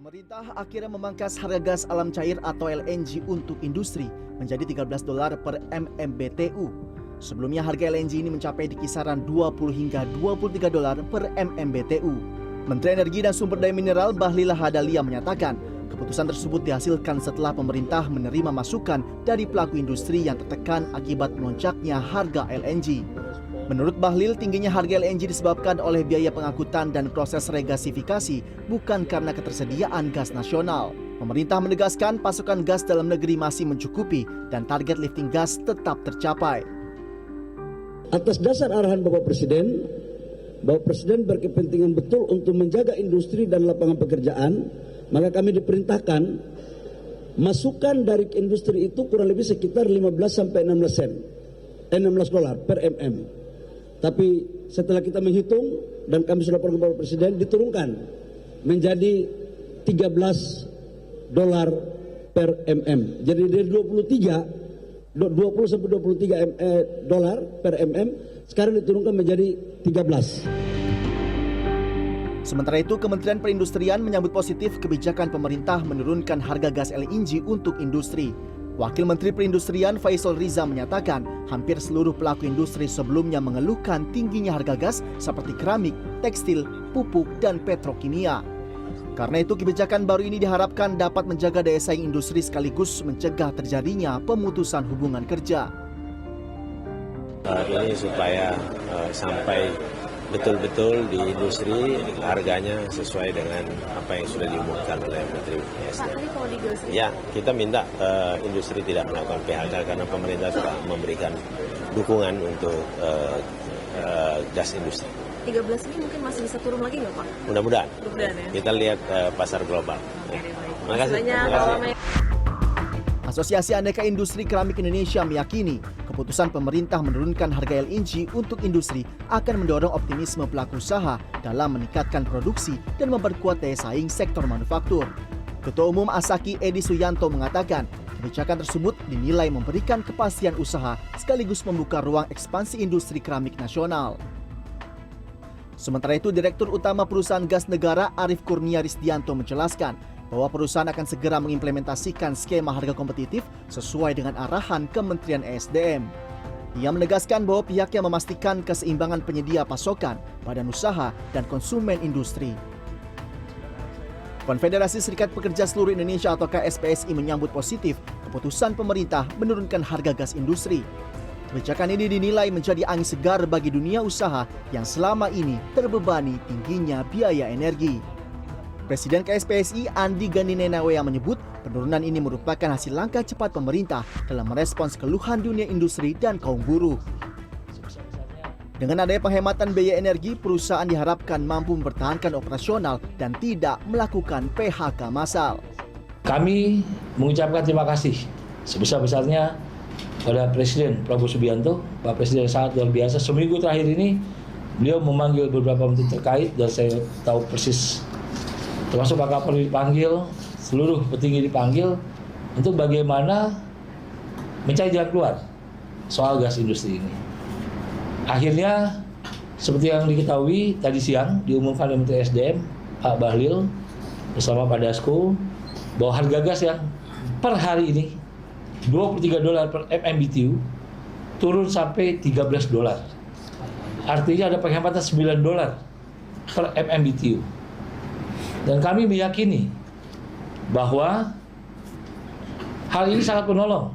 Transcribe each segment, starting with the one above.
Pemerintah akhirnya memangkas harga gas alam cair atau LNG untuk industri menjadi $13 per MMBTU. Sebelumnya harga LNG ini mencapai di kisaran $20 hingga $23 per MMBTU. Menteri Energi dan Sumber Daya Mineral Bahlil Lahadalia menyatakan, keputusan tersebut dihasilkan setelah pemerintah menerima masukan dari pelaku industri yang tertekan akibat melonjaknya harga LNG. Menurut Bahlil, tingginya harga LNG disebabkan oleh biaya pengangkutan dan proses regasifikasi, bukan karena ketersediaan gas nasional. Pemerintah menegaskan pasokan gas dalam negeri masih mencukupi dan target lifting gas tetap tercapai. Atas dasar arahan Bapak Presiden berkepentingan betul untuk menjaga industri dan lapangan pekerjaan, maka kami diperintahkan masukan dari industri itu kurang lebih sekitar 15 sampai 16 sen. $16 per mm. Tapi setelah kita menghitung dan kami sudah laporkan kepada Presiden, diturunkan menjadi $13 per mm. Jadi dari 20 sampai 23 dolar per mm, sekarang diturunkan menjadi 13. Sementara itu, Kementerian Perindustrian menyambut positif kebijakan pemerintah menurunkan harga gas LNG untuk industri. Wakil Menteri Perindustrian Faisal Riza menyatakan hampir seluruh pelaku industri sebelumnya mengeluhkan tingginya harga gas seperti keramik, tekstil, pupuk, dan petrokimia. Karena itu kebijakan baru ini diharapkan dapat menjaga daya saing industri sekaligus mencegah terjadinya pemutusan hubungan kerja. Ini supaya sampai betul-betul di industri harganya sesuai dengan apa yang sudah diumumkan oleh Menteri ESDM. Ya, kita minta industri tidak melakukan PHK karena pemerintah sudah memberikan dukungan untuk gas industri. 13 ini mungkin masih bisa turun lagi nggak Pak? Mudah-mudahan. Ya? Kita lihat pasar global. Terima kasih. Asosiasi Aneka Industri Keramik Indonesia meyakini keputusan pemerintah menurunkan harga LNG untuk industri akan mendorong optimisme pelaku usaha dalam meningkatkan produksi dan memperkuat daya saing sektor manufaktur. Ketua Umum Asaki Edi Suyanto mengatakan kebijakan tersebut dinilai memberikan kepastian usaha sekaligus membuka ruang ekspansi industri keramik nasional. Sementara itu, Direktur Utama Perusahaan Gas Negara Arief Kurnia Risdianto menjelaskan bahwa perusahaan akan segera mengimplementasikan skema harga kompetitif sesuai dengan arahan Kementerian ESDM. Ia menegaskan bahwa pihaknya memastikan keseimbangan penyedia pasokan, badan usaha, dan konsumen industri. Konfederasi Serikat Pekerja Seluruh Indonesia atau KSPSI menyambut positif keputusan pemerintah menurunkan harga gas industri. Kebijakan ini dinilai menjadi angin segar bagi dunia usaha yang selama ini terbebani tingginya biaya energi. Presiden KSPSI Andi Gani Nenawea menyebut penurunan ini merupakan hasil langkah cepat pemerintah dalam merespons keluhan dunia industri dan kaum buruh. Dengan adanya penghematan biaya energi, perusahaan diharapkan mampu mempertahankan operasional dan tidak melakukan PHK massal. Kami mengucapkan terima kasih sebesar-besarnya pada Presiden Prabowo Subianto. Pak Presiden sangat luar biasa. Seminggu terakhir ini beliau memanggil beberapa menteri terkait dan saya tahu persis, termasuk Pak Kapolri dipanggil, seluruh petinggi dipanggil untuk bagaimana mencari jalan keluar soal gas industri ini. Akhirnya, seperti yang diketahui tadi siang diumumkan oleh Menteri SDM Pak Bahlil bersama Pak Dasko bahwa harga gas yang per hari ini $23 per MMBTU turun sampai $13. Artinya ada penghematan $9 per MMBTU. Dan kami meyakini bahwa hal ini sangat menolong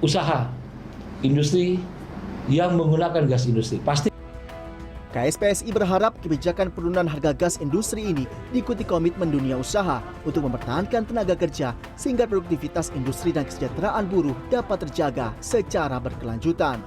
usaha industri yang menggunakan gas industri. Pasti KSPSI berharap kebijakan penurunan harga gas industri ini diikuti komitmen dunia usaha untuk mempertahankan tenaga kerja sehingga produktivitas industri dan kesejahteraan buruh dapat terjaga secara berkelanjutan.